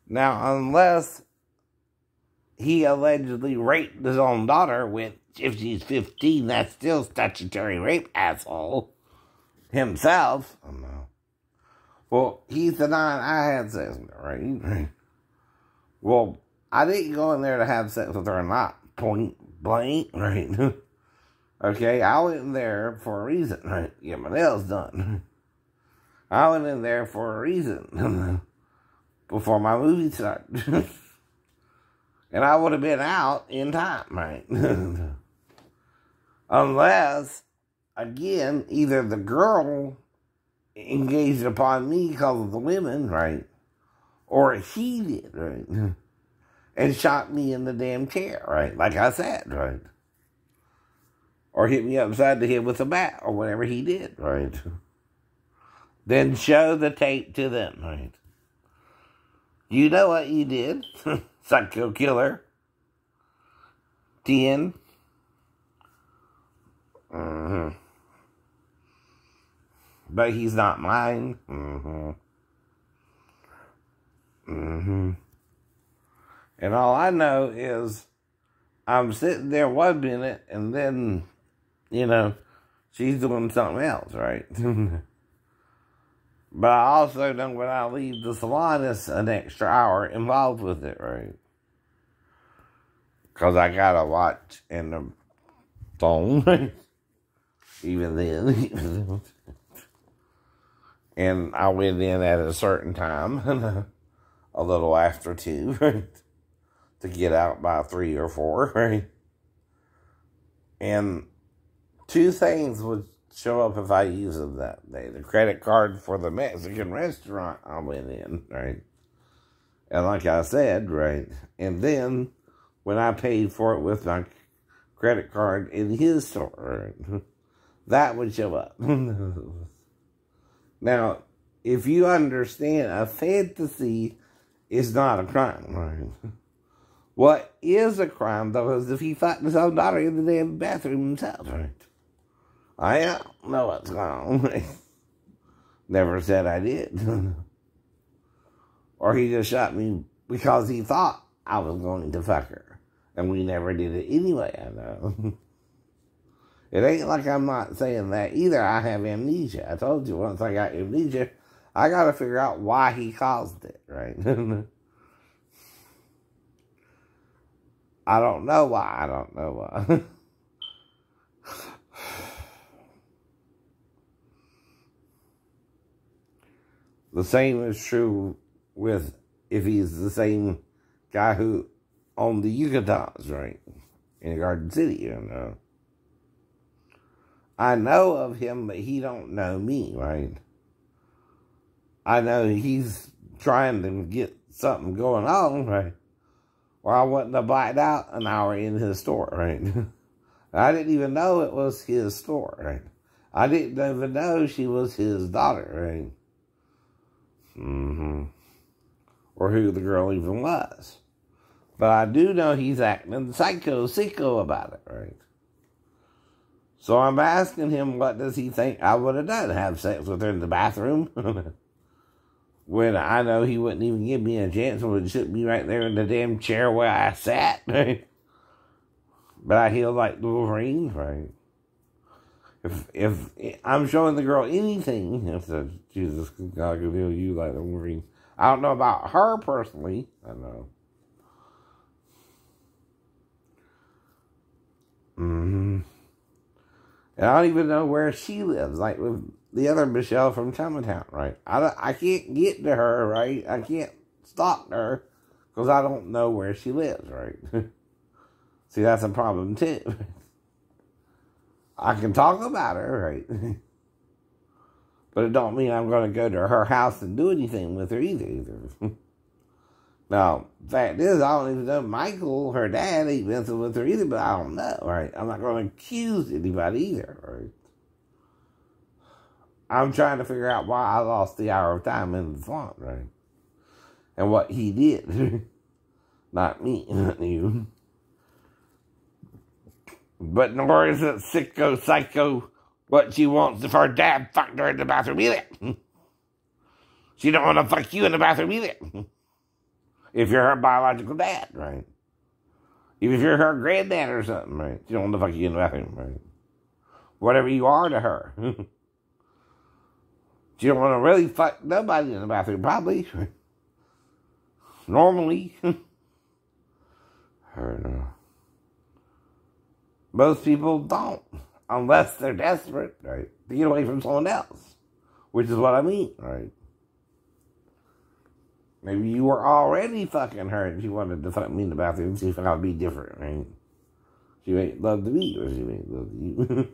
Now, unless he allegedly raped his own daughter, which, if she's 15, that's still statutory rape, asshole. Himself. I don't know. Well, he's denying I had sex with her, right? Well, I didn't go in there to have sex with her, not point blank, right? Okay, I went in there for a reason, right? Get my nails done. I went in there for a reason before my movie started. And I would have been out in time, right? Unless, again, either the girl engaged upon me because of the women, right? Or he did, right? And shot me in the damn chair, right? Like I said, right? Or hit me upside the head with a bat, or whatever he did, right? Then show the tape to them, right? You know what you did, psycho killer. 10. But he's not mine. And all I know is I'm sitting there 1 minute and then, she's doing something else, right? But I also know when I leave the salon, it's an extra hour involved with it, right? Because I got a watch and a phone. Even then. And I went in at a certain time, a little after 2, right? To get out by 3 or 4, right? And 2 things would show up if I used them that day. The credit card for the Mexican restaurant I went in, right? And like I said, right? And then when I paid for it with my credit card in his store, right? That would show up. Now, if you understand, a fantasy is not a crime, right? What is a crime, though, is if he fucked his own daughter in the damn bathroom himself, right? I don't know what's going on. Never said I did. Or he just shot me because he thought I was going to fuck her. And we never did it anyway, I know. It ain't like I'm not saying that either. I have amnesia. I told you once I got amnesia, I got to figure out why he caused it, right? I don't know why. I don't know why. The same is true with if he's the same guy who owned the Yucatons, right? In Garden City, I know of him, but he don't know me, right? I know he's trying to get something going on, right? Or I wouldn't have bought out an hour in his store, right? I didn't even know it was his store, right? I didn't even know she was his daughter, right? Or who the girl even was. But I do know he's acting sicko about it, right? So I'm asking him, what does he think I would have done? Have sex with her in the bathroom? When I know he wouldn't even give me a chance and would sit me right there in the damn chair where I sat. Right? But I healed like the Wolverine, right? If I'm showing the girl anything, if the Jesus, God could heal you like the Wolverine. I don't know about her personally. I know. And I don't even know where she lives, like with the other Michelle from Chinatown, right? I can't get to her, right? I can't stalk her because I don't know where she lives, right? See, that's a problem too. I can talk about her, right? But it don't mean I'm going to go to her house and do anything with her either. Now, fact is, I don't even know Michael, her dad, ain't messing with her either, but I don't know, right? I'm not going to accuse anybody either, right? I'm trying to figure out why I lost the hour of time in the swamp, right? And what he did. Not me, not you. But nor is it psycho what she wants if her dad fucked her in the bathroom either. She don't want to fuck you in the bathroom either. If you're her biological dad, right? Even if you're her granddad or something, right? You don't want to fuck you in the bathroom, right? Whatever you are to her. You don't want to really fuck nobody in the bathroom, probably. Normally. Most people don't. Unless they're desperate, right? To get away from someone else. Which is what I mean, right? Maybe you were already fucking her and she wanted to fuck me in the bathroom and see if I would be different, right? She may love to me or she may love you.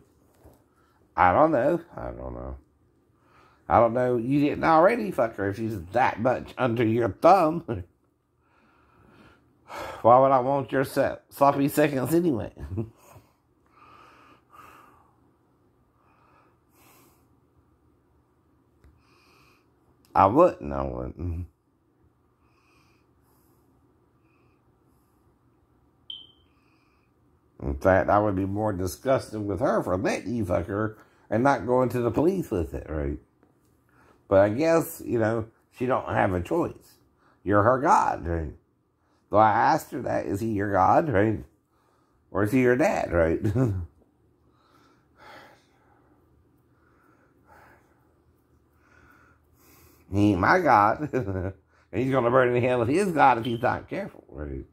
I don't know. I don't know. You didn't already fuck her if she's that much under your thumb. Why would I want your sloppy seconds anyway? I wouldn't. In fact, I would be more disgusted with her for letting you fuck her and not going to the police with it, right? But I guess, she don't have a choice. You're her God, right? So I asked her that, is he your God, right? Or is he your dad, right? He ain't my God. And he's going to burn in hell with his God if he's not careful, right?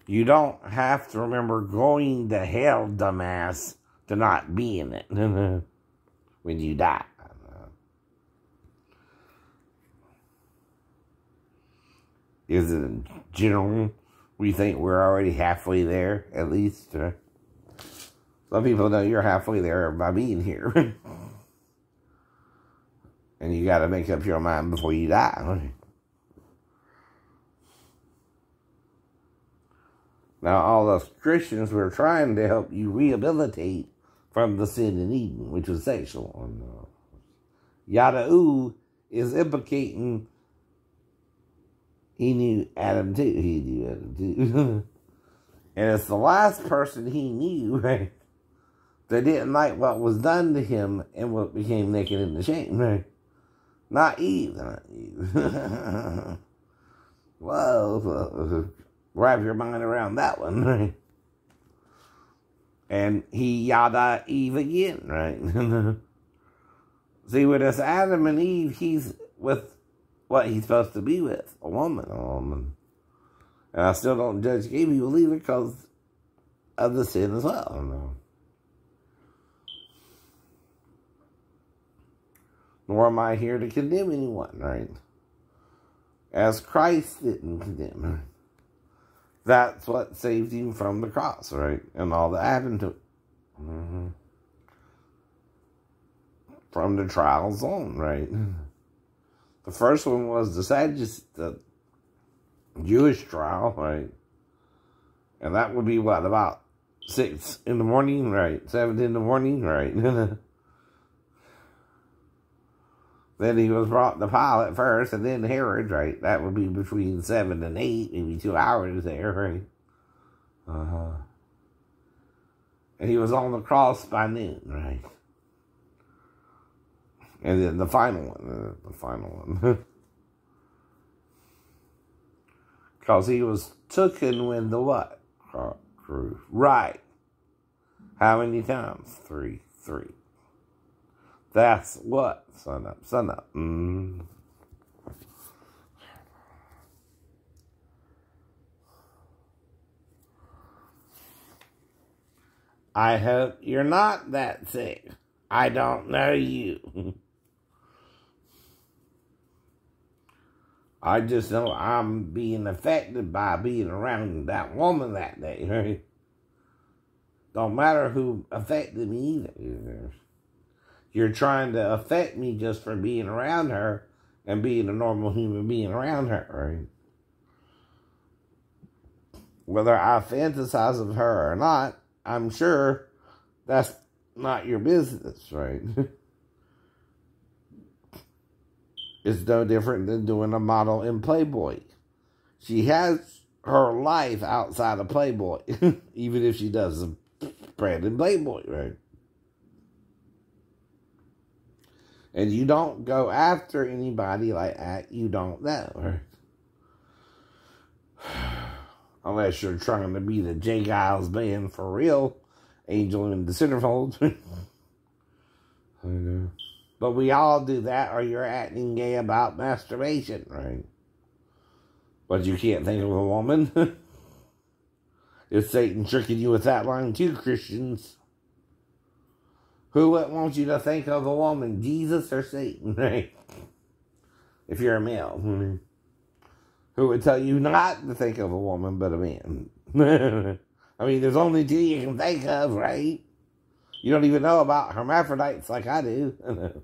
You don't have to remember going to hell, dumbass, to not be in it when you die. Is it in general, we think we're already halfway there, at least? Some people know you're halfway there by being here. And you got to make up your mind before you die. Now, all us Christians were trying to help you rehabilitate from the sin in Eden, which was sexual. And, Yada-oo is implicating he knew Adam too. And it's the last person he knew, right, that didn't like what was done to him and what became naked and ashamed, right? Not Eve. Whoa. Wrap your mind around that one, right? And he yada Eve again, right? See, with us Adam and Eve, he's with what he's supposed to be with, a woman. And I still don't judge gay people either because of the sin as well. Nor am I here to condemn anyone, right? As Christ didn't condemn, right? That's what saved him from the cross, right? And all that happened to him. From the trials on, right? The first one was the Jewish trial, right? And that would be what, about 6 in the morning, right? 7 in the morning, right? Then he was brought to Pilate first, and then Herod, right? That would be between 7 and 8, maybe 2 hours there, right? And he was on the cross by noon, right? And then the final one. Because he was taken when the what? Crew. Right. How many times? 3. That's what? Sun up. I hope you're not that sick. I don't know you. I just know I'm being affected by being around that woman that day, right? Don't matter who affected me either. You're trying to affect me just for being around her and being a normal human being around her, right? Whether I fantasize of her or not, I'm sure that's not your business, right? It's no different than doing a model in Playboy. She has her life outside of Playboy, even if she does a spread in Playboy, right? And you don't go after anybody like that you don't know, right? Unless you're trying to be the J. Giles band for real. Angel in the centerfold. I know. But we all do that, or you're acting gay about masturbation, right? But you can't think of a woman. Is Satan tricking you with that line too, Christians? Who would want you to think of a woman, Jesus or Satan, right? If you're a male. Who would tell you not to think of a woman but a man? I mean, there's only two you can think of, right? You don't even know about hermaphrodites like I do.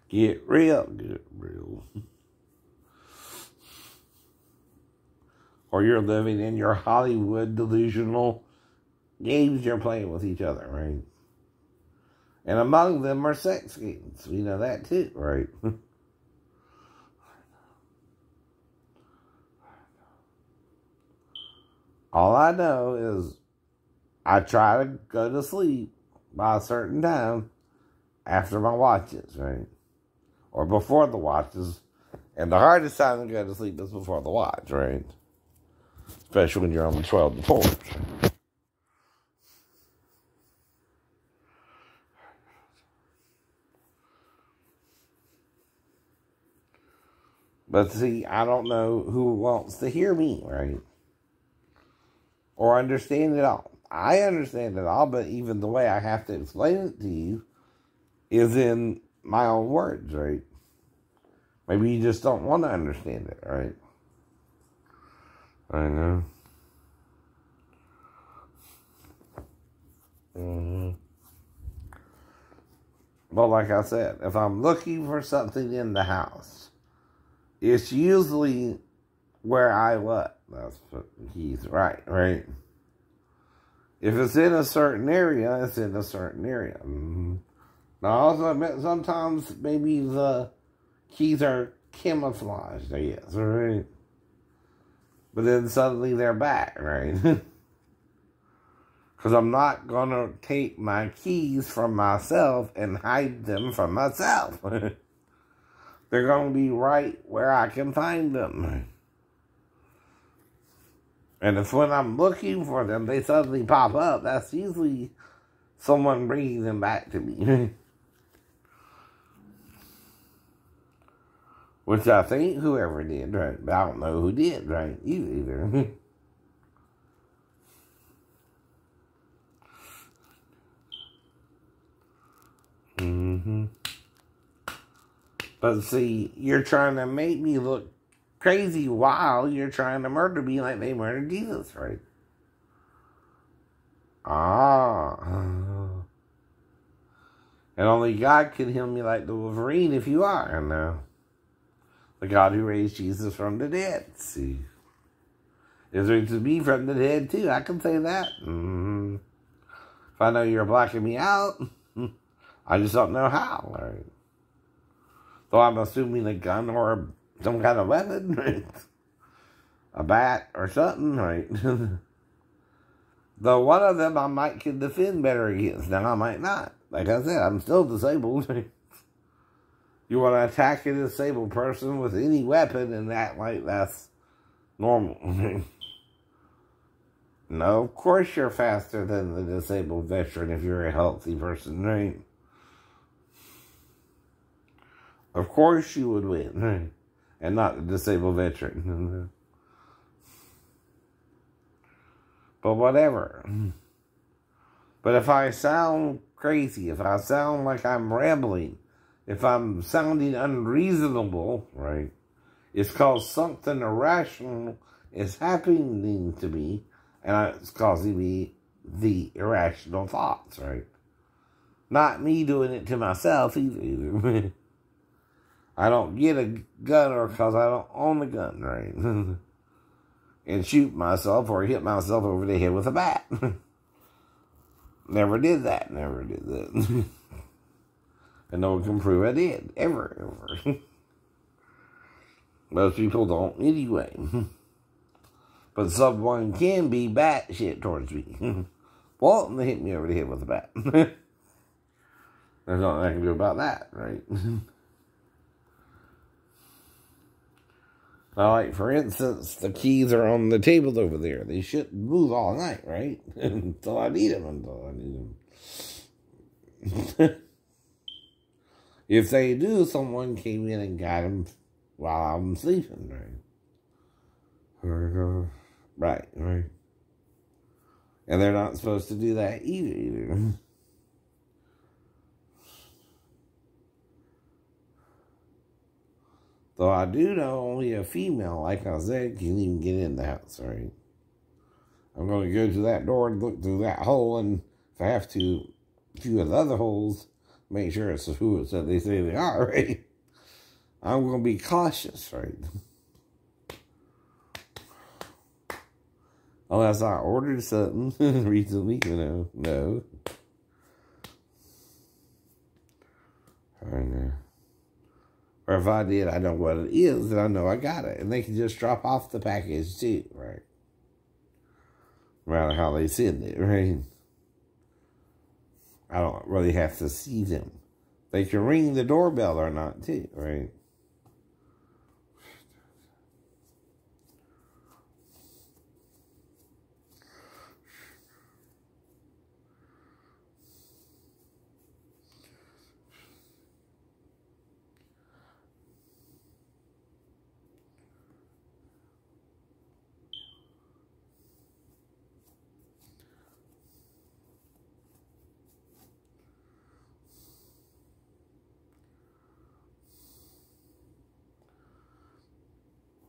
Get real, get real. Or you're living in your Hollywood delusional games you're playing with each other, right? And among them are sex games. We know that too, right? All I know is I try to go to sleep by a certain time after my watches, right? Or before the watches. And the hardest time to go to sleep is before the watch, right? Especially when you're on the 12 to 4. But see, I don't know who wants to hear me, right? Or understand it all. I understand it all, but even the way I have to explain it to you is in my own words, right? Maybe you just don't want to understand it, right? I know. Well, like I said, if I'm looking for something in the house, it's usually where I look. That's what he's right? If it's in a certain area, it's in a certain area. Now, I also admit sometimes maybe the keys are camouflaged, I guess, right? But then suddenly they're back, right? Because I'm not going to take my keys from myself and hide them from myself. They're going to be right where I can find them. And if when I'm looking for them, they suddenly pop up, that's usually someone bringing them back to me. Which I think whoever did, right? But I don't know who did, right? Either. But see, you're trying to make me look crazy while you're trying to murder me like they murdered Jesus, right? And only God can heal me like the Wolverine if you are, I know. The God who raised Jesus from the dead, see. Is raised to be from the dead too, I can say that. If I know you're blacking me out, I just don't know how, right? So I'm assuming a gun or some kind of weapon, right? A bat or something, right? Though one of them I might can defend better against. Now I might not. Like I said, I'm still disabled. You want to attack a disabled person with any weapon and act like that's normal. No, of course you're faster than the disabled veteran if you're a healthy person, right? Of course you would win, right? And not the disabled veteran. But whatever. But if I sound crazy, if I sound like I'm rambling, if I'm sounding unreasonable, right, it's cause something irrational is happening to me, and it's causing me the irrational thoughts, right? Not me doing it to myself either. I don't get a gun or because I don't own a gun, right? And shoot myself or hit myself over the head with a bat. Never did that. And no one can prove I did. Ever. Most people don't anyway. But someone can be bat shit towards me. Well, they hit me over the head with a bat. There's nothing I can do about that, right? Now, like, for instance, the keys are on the table over there. They shouldn't move all night, right? Until I need them. If they do, someone came in and got them while I'm sleeping, right? Right. And they're not supposed to do that either. Though I do know only a female, like I said, can even get in the house, right? I'm going to go to that door and look through that hole, and if I have to, a few of the other holes, make sure it's who it said they say they are, right? I'm going to be cautious, right? Unless I ordered something recently, no. I know. Or if I did, I know what it is, and I know I got it. And they can just drop off the package too, right? No matter how they send it, right? I don't really have to see them. They can ring the doorbell or not too, right?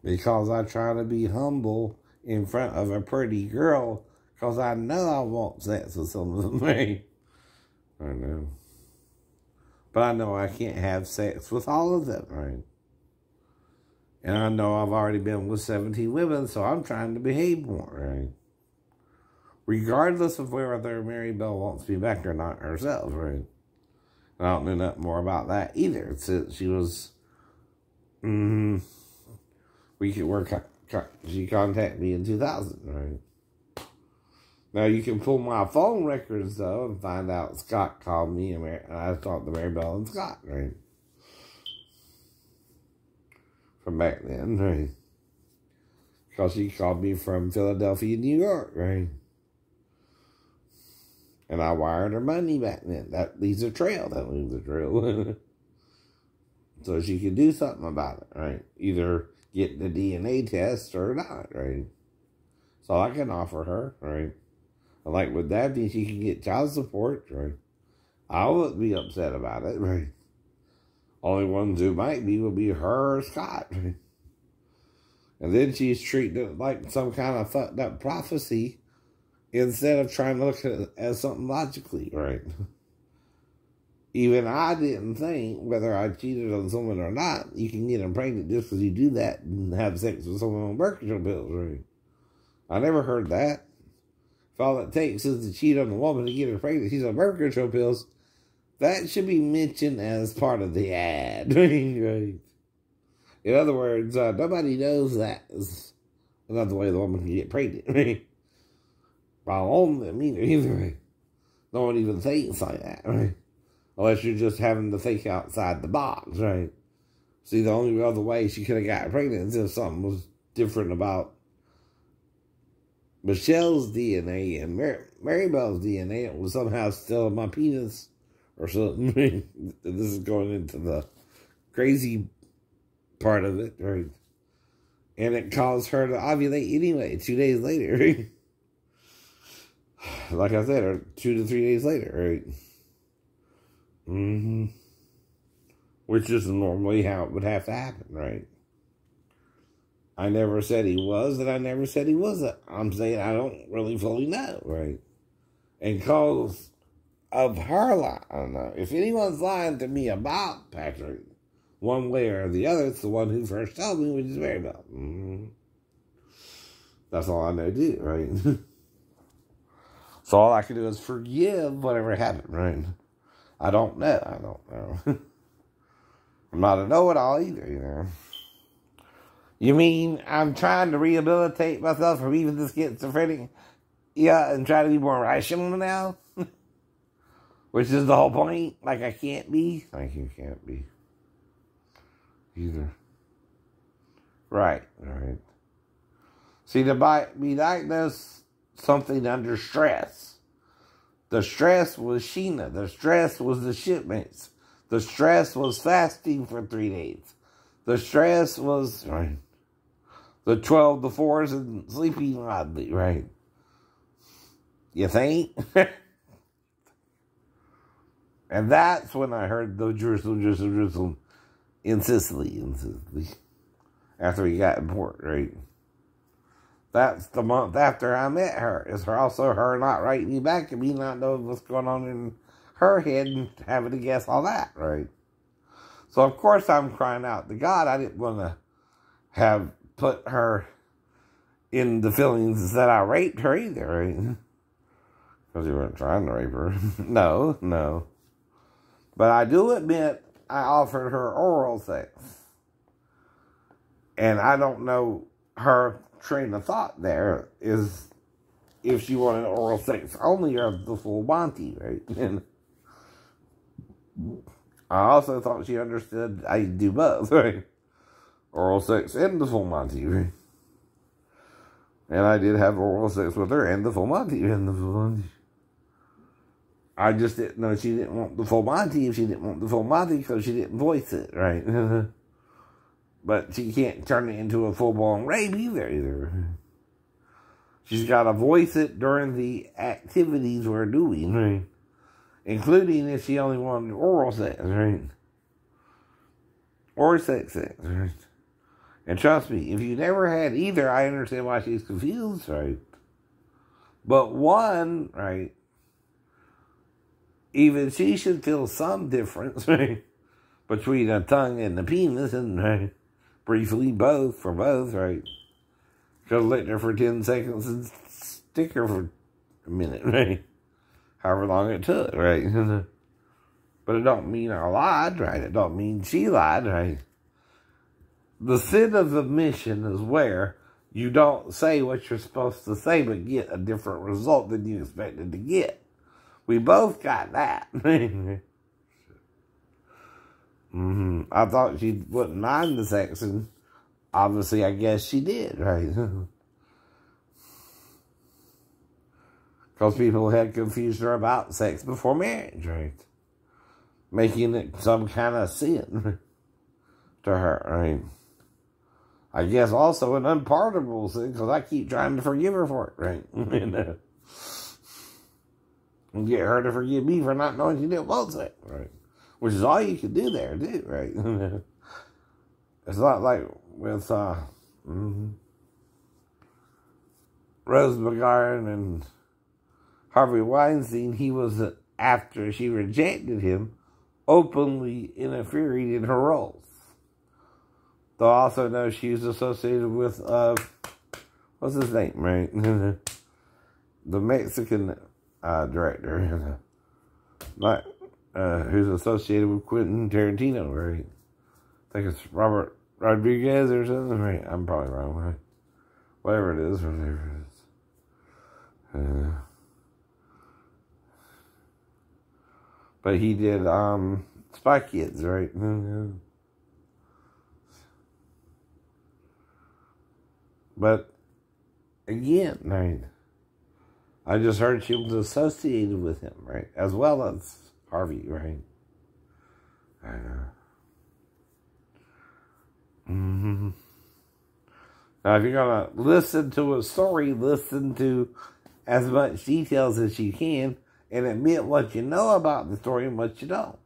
Because I try to be humble in front of a pretty girl, because I know I want sex with some of them, right? I know. But I know I can't have sex with all of them, right? And I know I've already been with 17 women, so I'm trying to behave more, right? Regardless of whether Mary Bell wants me back or not herself, right? I don't know nothing more about that either, since she was... she contacted me in 2000, right? Now, you can pull my phone records, though, and find out Scott called me, and I talked to Mary Bell and Scott, right? From back then, right? Because she called me from Philadelphia, New York, right? And I wired her money back then. That leaves a trail. So she could do something about it, right? Either get the DNA test or not, right? So I can offer her, right? And like with Daphne, she can get child support, right? I wouldn't be upset about it, right? Only ones who might be would be her or Scott, right? And then she's treating it like some kind of fucked up prophecy instead of trying to look at it as something logically, right? Even I didn't think whether I cheated on someone or not, you can get them pregnant just because you do that and have sex with someone on birth control pills, right? I never heard that. If all it takes is to cheat on a woman to get her pregnant, she's on birth control pills, that should be mentioned as part of the ad, right? In other words, nobody knows that is another way the woman can get pregnant, right? While on them either way. No one even thinks like that, right? Unless you're just having to think outside the box, right? See, the only other way she could have got pregnant is if something was different about Michelle's DNA and Mary Bell's DNA. It was somehow still in my penis or something. This is going into the crazy part of it, right? And it caused her to ovulate anyway 2 days later, right? Like I said, or 2 to 3 days later, right? Which is normally how it would have to happen, right? I never said he was, and I never said he wasn't. I'm saying I don't really fully know, right? And cause of her lie, I don't know. If anyone's lying to me about Patrick, one way or the other, it's the one who first told me, which is Mary Bell. That's all I know too, right? So all I can do is forgive whatever happened, right? I don't know. I'm not a know-it-all either, You mean I'm trying to rehabilitate myself from even this schizophrenic? Yeah, and try to be more rational now? Which is the whole point? Like I can't be? Like you can't be. Either. Right. See, to be diagnosed something under stress. The stress was Sheena. The stress was the shipmates. The stress was fasting for 3 days. The stress was the 12 to 4s and sleeping oddly, right? You think? And that's when I heard the Jerusalem in Sicily. After we got in port, right? That's the month after I met her. It's also her not writing me back and me not knowing what's going on in her head and having to guess all that, right? So, of course, I'm crying out to God. I didn't want to have put her in the feelings that I raped her either, right? Because you weren't trying to rape her. No. But I do admit I offered her oral sex. And I don't know her train of thought there is if she wanted oral sex only or the full Monty, right? And I also thought she understood I do both, right? Oral sex and the full Monty, right? And I did have oral sex with her and the full Monty. I just didn't know she didn't want the full Monty if she didn't want the full Monty because she didn't voice it, right? But she can't turn it into a full-blown rape either. She's got to voice it during the activities we're doing, right? Including if she only wanted oral sex, right? Or sex, right? And trust me, if you never had either, I understand why she's confused, right? But one, right, even she should feel some difference, right, between a tongue and the penis, and right, briefly both, right? Because let her for 10 seconds and stick her for a minute, right? However long it took, right? But it don't mean I lied, right? It don't mean she lied, right? The sin of omission is where you don't say what you're supposed to say, but get a different result than you expected to get. We both got that. I thought she wouldn't mind the sex, and obviously I guess she did, right? Because people had confused her about sex before marriage, right? Making it some kind of sin to her, right? I guess also an unpardonable sin, because I keep trying to forgive her for it, right? And get her to forgive me for not knowing she didn't want sex, right? Which is all you can do there, too, right? It's not like with Rose McGowan and Harvey Weinstein. He was, after she rejected him, openly interfering in her roles. They'll also know she's associated with, what's his name, right? The Mexican director, not, who's associated with Quentin Tarantino, right? I think it's Robert Rodriguez or something, right? I'm probably wrong, right? Whatever it is. But he did Spy Kids, right? But again, right? I just heard she was associated with him, right? As well as Harvey, right? I know. Now, if you're going to listen to a story, listen to as much details as you can and admit what you know about the story and what you don't.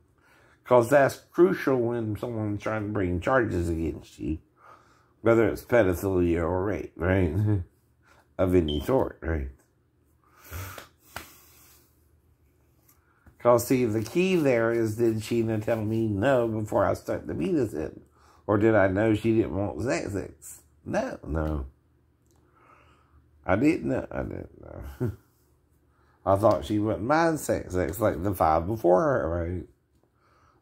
Because that's crucial when someone's trying to bring charges against you. Whether it's pedophilia or rape, right? Of any sort, right? Because, see, the key there is, did Sheena tell me no before I stuck the penis in? Or did I know she didn't want sex? No. I didn't know. I thought she wouldn't mind sex like the 5 before her, right?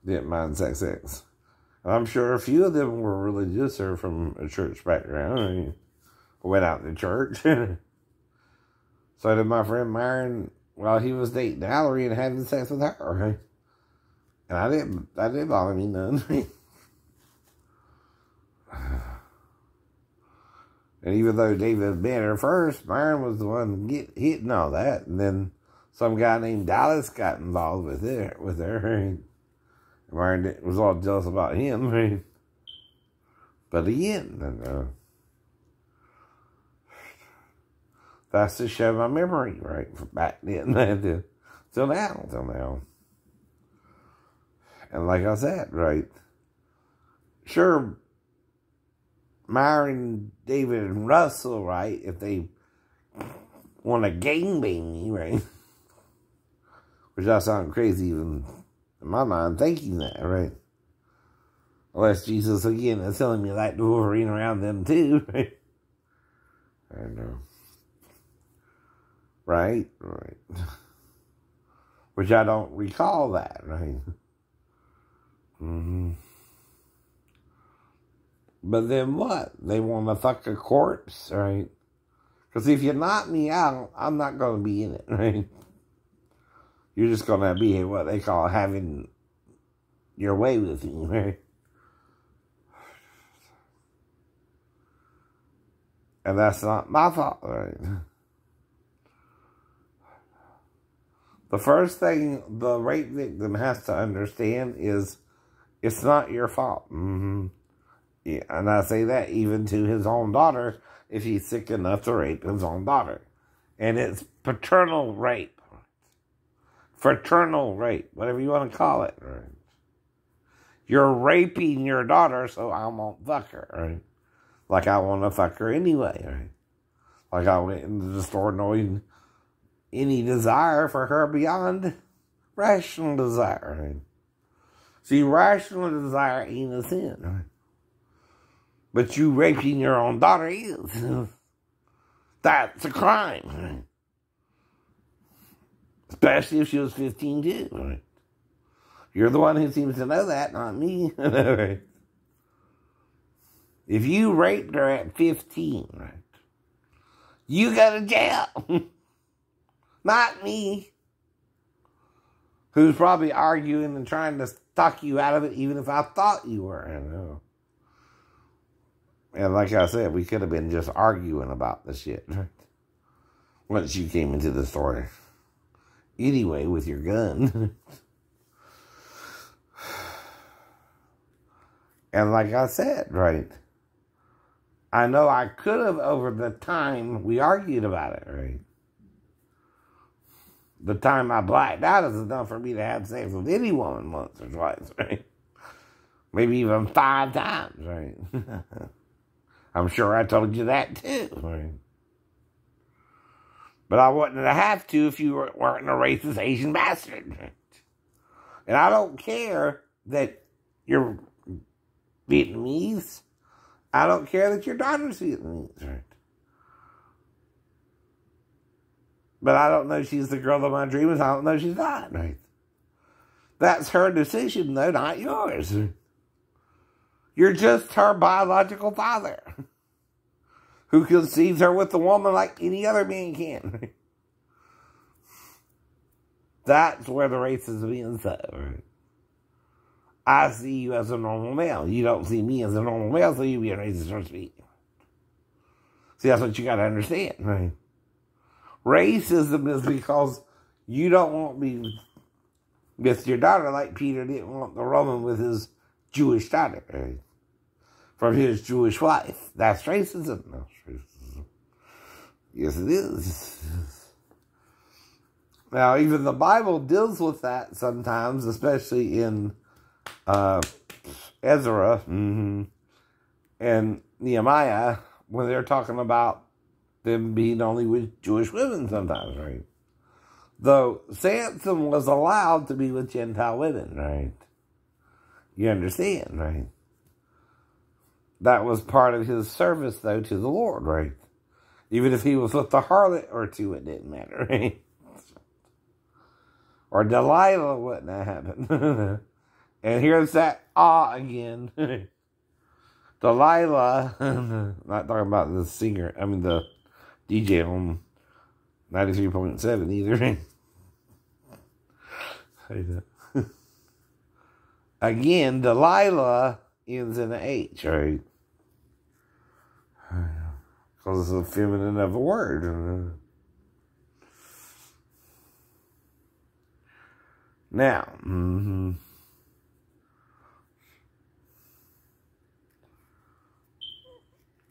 Didn't mind sex. And I'm sure a few of them were religious or from a church background. I mean, went out to church. So did my friend Myron while he was dating Valerie and having sex with her, right? And that didn't bother me none. And even though David met her first, Myron was the one hitting all that. And then some guy named Dallas got involved with her. Right? Myron was all jealous about him. Right? But again, that's to show my memory, right, from back then till now. And like I said, right, sure, Myron, David, and Russell, right, if they want to gangbang me, right, which I sound crazy even in my mind thinking that, right, unless Jesus, again, is telling me like the Wolverine around them too, right, I don't know. Right. Which I don't recall that, right? But then what? They want to fuck a corpse, right? Because if you knock me out, I'm not going to be in it, right? You're just going to be what they call having your way with me, right? And that's not my fault, right? The first thing the rape victim has to understand is it's not your fault. Yeah, and I say that even to his own daughter if he's sick enough to rape his own daughter. And it's paternal rape. Fraternal rape, whatever you want to call it. Right? You're raping your daughter, so I won't fuck her. Right? Like I want to fuck her anyway. Right? Like I went into the store knowing any desire for her beyond rational desire. Right? See, rational desire ain't a sin. Right? But you raping your own daughter is. That's a crime. Right? Especially if she was 15 too. Right? You're the one who seems to know that, not me. Right? If you raped her at 15, right, you go to jail. Not me. Who's probably arguing and trying to talk you out of it, even if I thought you were. I know. And like I said, we could have been just arguing about the shit, right? Once you came into the store. Anyway, with your gun. And like I said, right, I know I could have over the time we argued about it, right? The time I blacked out is enough for me to have sex with any woman once or twice, right? Maybe even 5 times, right? I'm sure I told you that too, right? But I wouldn't have to if you weren't a racist Asian bastard, right? And I don't care that you're Vietnamese. I don't care that your daughter's Vietnamese, right? But I don't know she's the girl of my dreams. I don't know she's not, right? That's her decision, though, not yours. You're just her biological father, who conceives her with a woman like any other man can. That's where the racism is, right? I see you as a normal male. You don't see me as a normal male, so you be a racist for me. See, that's what you got to understand, right? Racism is because you don't want me with your daughter like Peter didn't want the Roman with his Jewish daughter, right? From his Jewish wife. That's racism. No, it's racism. Yes, it is. Now, even the Bible deals with that sometimes, especially in Ezra and Nehemiah, when they're talking about them being only with Jewish women sometimes, right? Though Samson was allowed to be with Gentile women, right? You understand, right? That was part of his service, though, to the Lord, right? Even if he was with a harlot or two, it didn't matter, right? Or Delilah wouldn't have happened. And here's that again. Delilah, not talking about the singer, I mean the DJ on 93.7 either. Again, Delilah ends in an H, right? Because it's a feminine of a word. Now,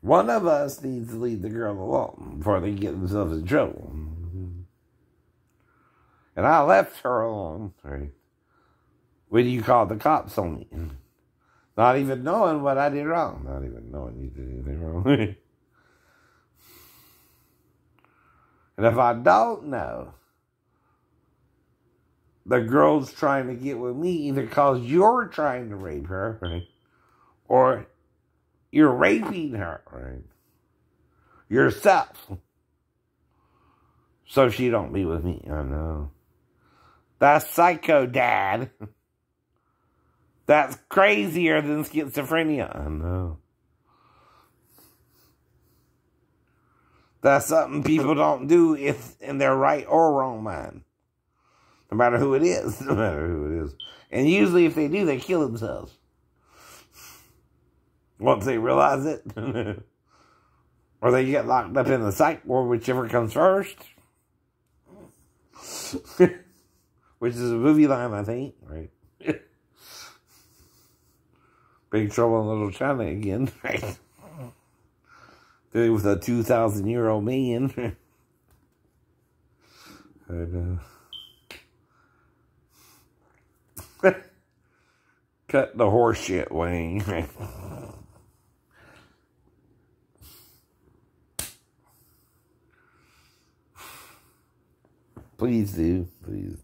one of us needs to leave the girl alone before they get themselves in trouble. And I left her alone, right? When you called the cops on me. Not even knowing what I did wrong. Not even knowing you did anything wrong. And if I don't know, the girl's trying to get with me either because you're trying to rape her, right? Or you're raping her, right? Yourself. So she don't be with me. I know. That's psycho, Dad. That's crazier than schizophrenia. I know. That's something people don't do if in their right or wrong mind. No matter who it is. No matter who it is. And usually if they do, they kill themselves. Once they realize it. Or they get locked up in the psych ward, whichever comes first. Which is a movie line, I think. Right? Big Trouble in Little China again. Right? With a 2,000-year-old man. And, cut the horse shit, Wayne. Please do. Please.